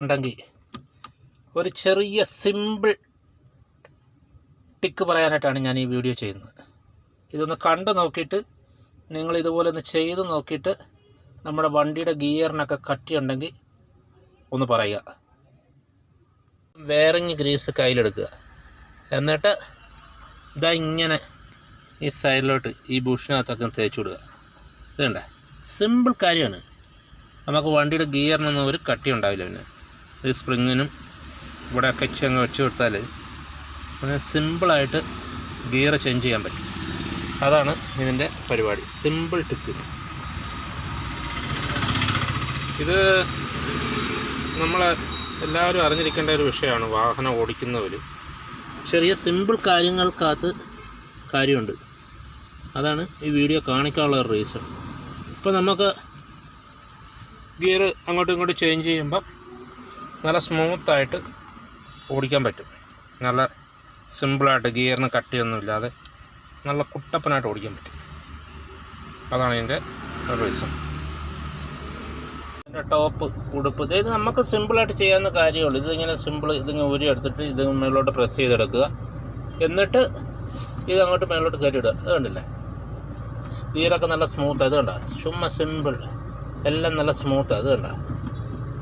ഉണ്ടെങ്കിൽ ഒരു ചെറിയ സിമ്പിൾ ടിക്ക് പറയാനായിട്ടാണ് ഞാൻ ഈ വീഡിയോ ചെയ്യുന്നത്. ഇതൊന്ന് കണ്ടു നോക്കിയിട്ട് നിങ്ങൾ ഇതുപോലെ ഒന്ന് ചെയ്ത് നോക്കിയിട്ട് നമ്മുടെ വണ്ടിയുടെ ഗിയറിനൊക്കെ കട്ടിയുണ്ടെങ്കിൽ ഒന്ന് പറയുക. ബെയറിങ് ഗ്രീസ് കയ്യിലെടുക്കുക, എന്നിട്ട് ഇതാ ഇങ്ങനെ ഈ സൈഡിലോട്ട് ഈ ബുഷിനകത്തൊക്കെ തേച്ച് വിടുക. ഇതുണ്ടേ, സിമ്പിൾ കാര്യമാണ്. നമുക്ക് വണ്ടിയുടെ ഗിയറിനൊന്നും ഒരു കട്ടി ഉണ്ടാവില്ല. പിന്നെ ഈ സ്പ്രിങ്ങിനും ഇവിടെ ഒക്കെ അങ്ങ് വെച്ച് കൊടുത്താൽ അങ്ങനെ സിമ്പിളായിട്ട് ഗിയർ ചേഞ്ച് ചെയ്യാൻ പറ്റും. അതാണ് ഇതിൻ്റെ പരിപാടി, സിമ്പിൾ ടിക്ക്. ഇത് നമ്മൾ എല്ലാവരും അറിഞ്ഞിരിക്കേണ്ട ഒരു വിഷയമാണ്. വാഹനം ഓടിക്കുന്നവർ ചെറിയ സിമ്പിൾ കാര്യങ്ങൾക്കകത്ത് കാര്യമുണ്ട്. അതാണ് ഈ വീഡിയോ കാണിക്കാനുള്ള ഒരു റീസൺ. ഇപ്പോൾ നമുക്ക് ഗിയർ അങ്ങോട്ടും ഇങ്ങോട്ടും ചേഞ്ച് ചെയ്യുമ്പം നല്ല സ്മൂത്തായിട്ട് ഓടിക്കാൻ പറ്റും. നല്ല സിമ്പിളായിട്ട് ഗിയറിന് കട്ടിയൊന്നുമില്ലാതെ നല്ല കുട്ടപ്പനായിട്ട് ഓടിക്കാൻ പറ്റും. അതാണ് ഇതിൻ്റെ റീസൺ. പിന്നെ ടോപ്പ് ഉടുപ്പ്, ഇത് നമുക്ക് സിമ്പിളായിട്ട് ചെയ്യാവുന്ന കാര്യമുള്ളൂ. ഇതിങ്ങനെ സിമ്പിൾ, ഇതിങ്ങനെ ഊരി എടുത്തിട്ട് ഇത് മേലോട്ട് പ്രസ് ചെയ്തെടുക്കുക, എന്നിട്ട് ഇത് അങ്ങോട്ട് മേലോട്ട് കയറ്റി ഇടുക. അത് കണ്ടില്ലേ, ഗിയറൊക്കെ നല്ല സ്മൂത്ത്. അത് കണ്ട, ചുമ്മാ സിമ്പിൾ, എല്ലാം നല്ല സ്മൂത്ത്. അത് കണ്ട,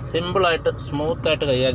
സിമ്പിളായിട്ട് സ്മൂത്തായിട്ട് കൈകാര്യം